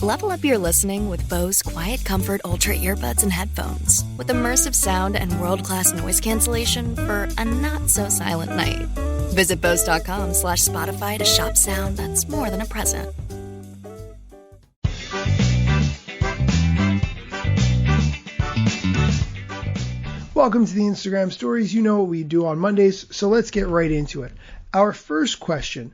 Level up your listening with Bose Quiet Comfort Ultra earbuds and headphones with immersive sound and world-class noise cancellation for a not-so-silent night. Visit Bose.com/Spotify to shop sound that's more than a present. Welcome to the Instagram Stories. You know what we do on Mondays, so let's get right into it. Our first question,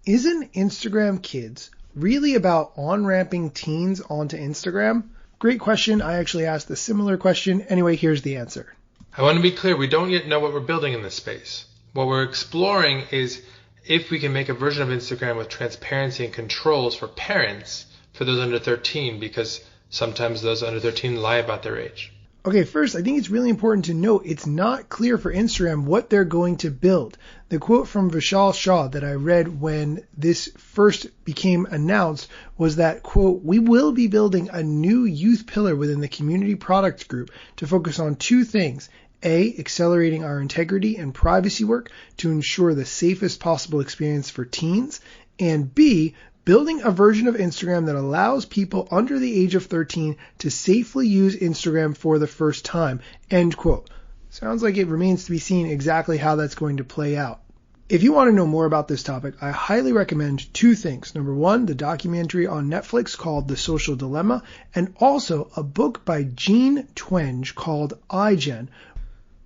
isn't Instagram Kids really about on-ramping teens onto Instagram? Great question. I actually asked a similar question. Anyway, here's the answer. I want to be clear, we don't yet know what we're building in this space. What we're exploring is if we can make a version of Instagram with transparency and controls for parents for those under 13, because sometimes those under 13 lie about their age. Okay, first, I think it's really important to note it's not clear for Instagram what they're going to build. The quote from Vishal Shah that I read when this first became announced was that, quote, "We will be building a new youth pillar within the community product group to focus on two things. A, accelerating our integrity and privacy work to ensure the safest possible experience for teens. And B, building a version of Instagram that allows people under the age of 13 to safely use Instagram for the first time," end quote. Sounds like it remains to be seen exactly how that's going to play out. If you want to know more about this topic, I highly recommend two things. Number one, the documentary on Netflix called The Social Dilemma, and also a book by Jean Twenge called iGen,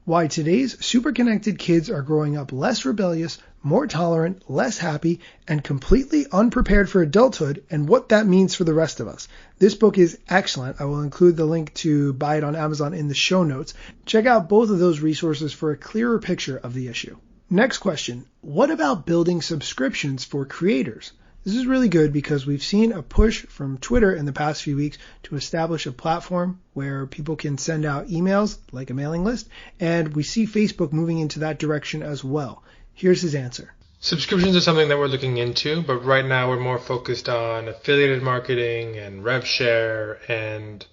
Why Today's Super-Connected Kids Are Growing Up Less Rebellious, More Tolerant, Less Happy, and Completely Unprepared for Adulthood, and What That Means for the Rest of Us. This book is excellent. I will include the link to buy it on Amazon in the show notes. Check out both of those resources for a clearer picture of the issue. Next question, what about building subscriptions for creators? This is really good because we've seen a push from Twitter in the past few weeks to establish a platform where people can send out emails like a mailing list, and we see Facebook moving into that direction as well. Here's his answer. Subscriptions are something that we're looking into, but right now we're more focused on affiliated marketing and rev share and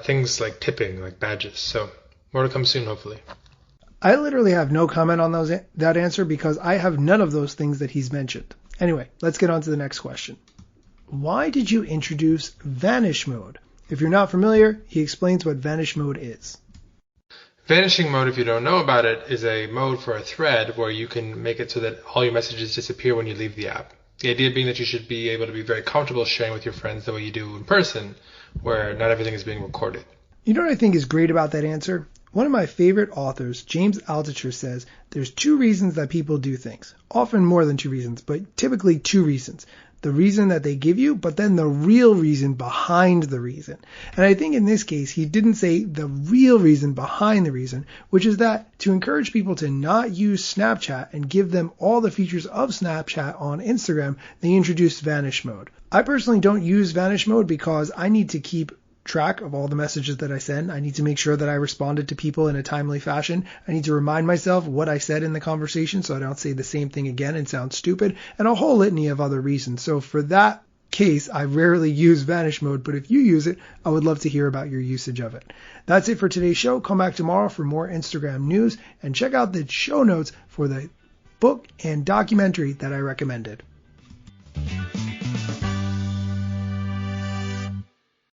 things like tipping, like badges. So more to come soon, hopefully. I literally have no comment on that answer because I have none of those things that he's mentioned. Anyway, let's get on to the next question. Why did you introduce Vanish Mode? If you're not familiar, he explains what Vanish Mode is. Vanishing mode, if you don't know about it, is a mode for a thread where you can make it so that all your messages disappear when you leave the app. The idea being that you should be able to be very comfortable sharing with your friends the way you do in person, where not everything is being recorded. You know what I think is great about that answer? One of my favorite authors, James Altucher, says there's two reasons that people do things. Often more than two reasons, but typically two reasons. The reason that they give you, but then the real reason behind the reason. And I think in this case, he didn't say the real reason behind the reason, which is that to encourage people to not use Snapchat and give them all the features of Snapchat on Instagram, they introduced Vanish Mode. I personally don't use Vanish Mode because I need to keep track of all the messages that I send. I need to make sure that I responded to people in a timely fashion. I need to remind myself what I said in the conversation so I don't say the same thing again and sound stupid, and a whole litany of other reasons. So for that case, I rarely use Vanish Mode, but if you use it, I would love to hear about your usage of it. That's it for today's show. Come back tomorrow for more Instagram news and check out the show notes for the book and documentary that I recommended.